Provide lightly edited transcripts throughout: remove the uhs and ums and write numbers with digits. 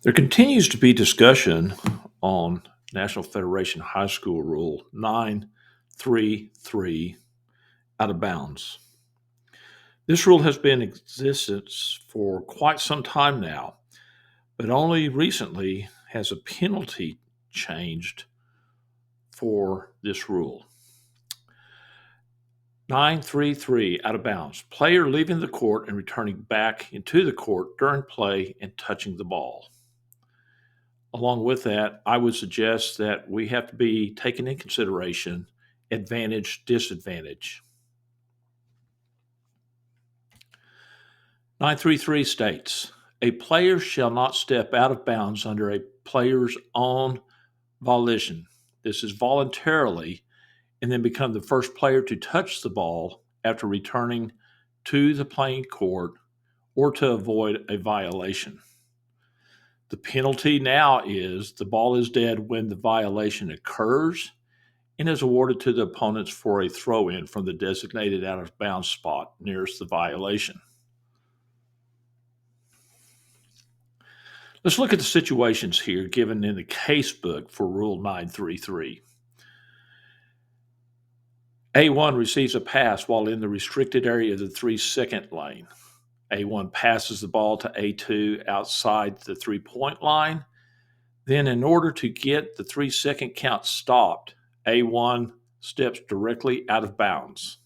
There continues to be discussion on National Federation High School Rule 933 out of bounds. This rule has been in existence for quite some time now, but only recently has a penalty changed for this rule. 933 out of bounds. Player leaving the court and returning back into the court during play and touching the ball. Along with that, I would suggest that we have to be taking in consideration advantage, disadvantage. 933 states, a player shall not step out of bounds under a player's own volition. This is voluntarily, and then become the first player to touch the ball after returning to the playing court or to avoid a violation. The penalty now is the ball is dead when the violation occurs and is awarded to the opponents for a throw-in from the designated out-of-bounds spot nearest the violation. Let's look at the situations here given in the casebook for Rule 933. A1 receives a pass while in the restricted area of the 3-second lane. A1 passes the ball to A2 outside the 3-point line. Then, in order to get the 3-second count stopped, A1 steps directly out of bounds.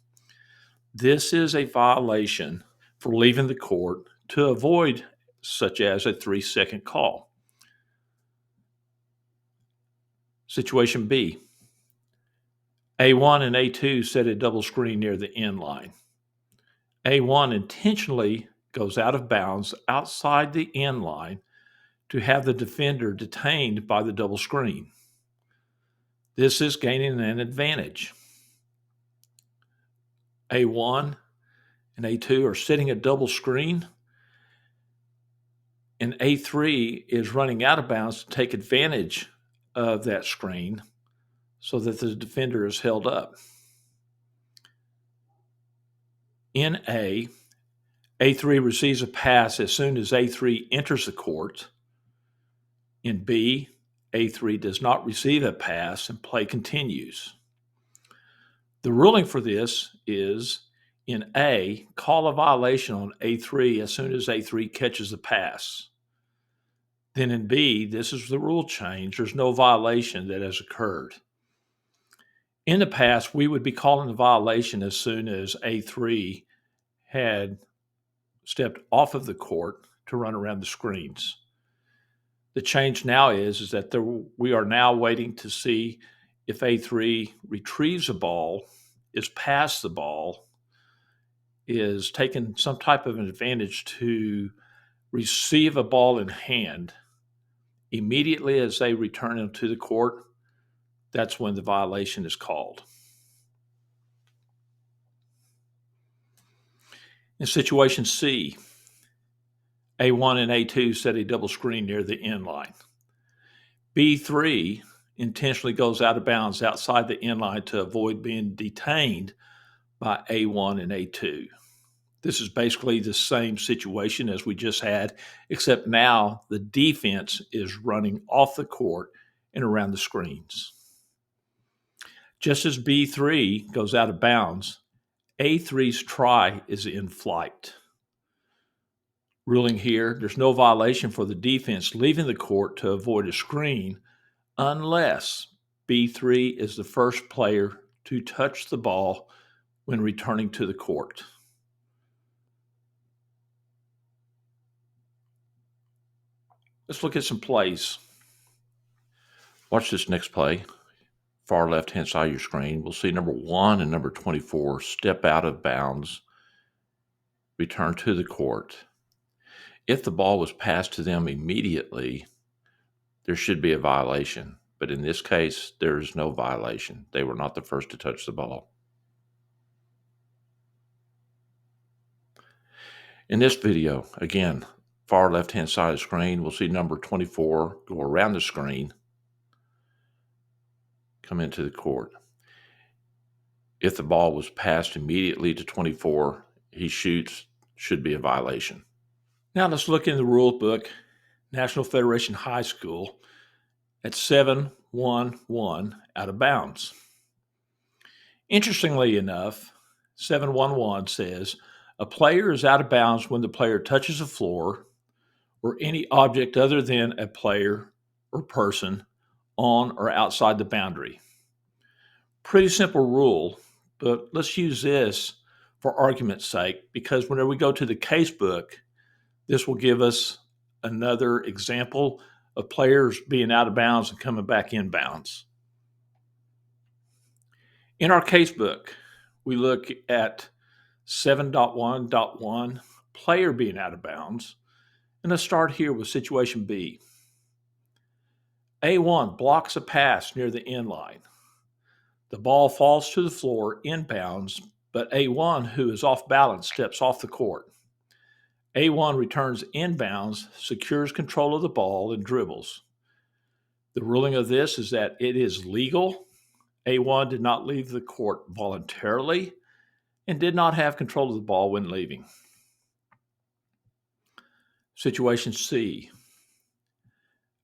This is a violation for leaving the court to avoid such as a 3-second call. Situation B. A1 and A2 set a double screen near the end line. A1 intentionally goes out of bounds outside the end line to have the defender detained by the double screen. This is gaining an advantage. A1 and A2 are setting a double screen, and A3 is running out of bounds to take advantage of that screen so that the defender is held up. In A3 receives a pass as soon as A3 enters the court. In B, A3 does not receive a pass and play continues. The ruling for this is in A, call a violation on A3 as soon as A3 catches the pass. Then in B, this is the rule change. There's no violation that has occurred. In the past, we would be calling the violation as soon as A3 had stepped off of the court to run around the screens. The change now is that we are now waiting to see if A3 retrieves a ball, is past the ball, is taking some type of an advantage to receive a ball in hand. Immediately as they return into the court, that's when the violation is called. In situation C, A1 and A2 set a double screen near the end line. B3 intentionally goes out of bounds outside the end line to avoid being detained by A1 and A2. This is basically the same situation as we just had, except now the defense is running off the court and around the screens. Just as B3 goes out of bounds, A3's try is in flight. Ruling here, there's no violation for the defense leaving the court to avoid a screen unless B3 is the first player to touch the ball when returning to the court. Let's look at some plays. Watch this next play. Far left-hand side of your screen, we'll see number 1 and number 24 step out of bounds, return to the court. If the ball was passed to them immediately, there should be a violation. But in this case, there is no violation. They were not the first to touch the ball. In this video, again, far left-hand side of the screen, we'll see number 24 go around the screen, come into the court. If the ball was passed immediately to 24, he shoots, should be a violation. Now let's look in the rule book, National Federation High School at 7-1-1 out of bounds. Interestingly enough, 7-1-1 says a player is out of bounds when the player touches the floor or any object other than a player or person on or outside the boundary. Pretty simple rule, but let's use this for argument's sake, because whenever we go to the casebook, this will give us another example of players being out of bounds and coming back in bounds. In our casebook, we look at 7.1.1, player being out of bounds. And let's start here with situation B. A1 blocks a pass near the end line. The ball falls to the floor inbounds, but A1, who is off balance, steps off the court. A1 returns inbounds, secures control of the ball, and dribbles. The ruling of this is that it is legal. A1 did not leave the court voluntarily and did not have control of the ball when leaving. Situation C.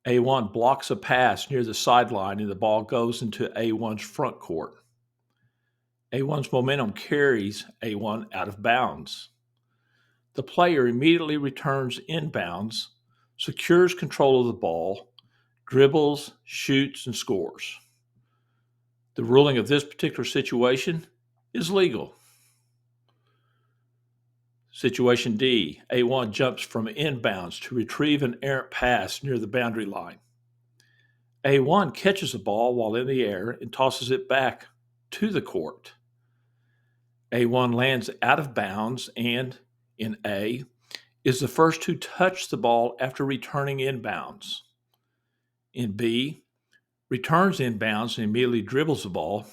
A1 blocks a pass near the sideline and the ball goes into A1's front court. A1's momentum carries A1 out of bounds. The player immediately returns inbounds, secures control of the ball, dribbles, shoots, and scores. The ruling of this particular situation is legal. Situation D, A1 jumps from inbounds to retrieve an errant pass near the boundary line. A1 catches the ball while in the air and tosses it back to the court. A1 lands out of bounds and, in A, is the first to touch the ball after returning inbounds. In B, returns inbounds and immediately dribbles the ball.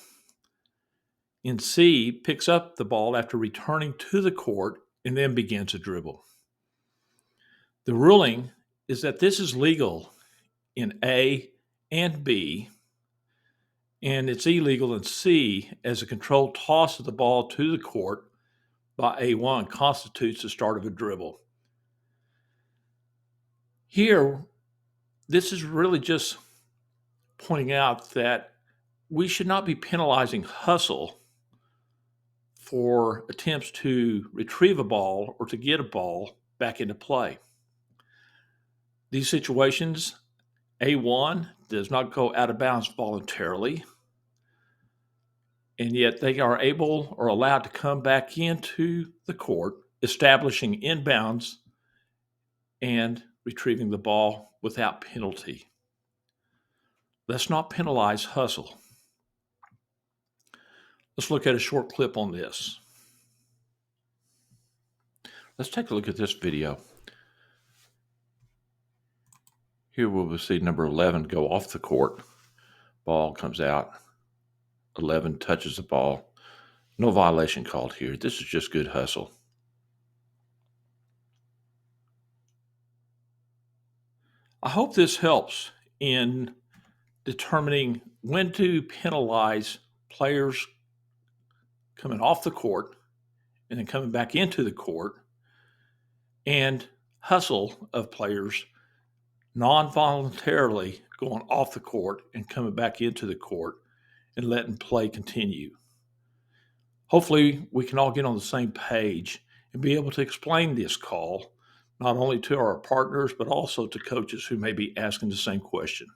In C, picks up the ball after returning to the court and then begins a dribble. The ruling is that this is legal in A and B, and it's illegal in C, as a controlled toss of the ball to the court by A1 constitutes the start of a dribble. Here, this is really just pointing out that we should not be penalizing hustle for attempts to retrieve a ball or to get a ball back into play. These situations, A1 does not go out of bounds voluntarily, and yet they are able or allowed to come back into the court, establishing inbounds and retrieving the ball without penalty. Let's not penalize hustle. Let's look at a short clip on this. Let's take a look at this video. Here we will see number 11 go off the court. Ball comes out. 11 touches the ball. No violation called here. This is just good hustle. I hope this helps in determining when to penalize players coming off the court and then coming back into the court, and hustle of players non-voluntarily going off the court and coming back into the court and letting play continue. Hopefully, we can all get on the same page and be able to explain this call, not only to our partners, but also to coaches who may be asking the same question.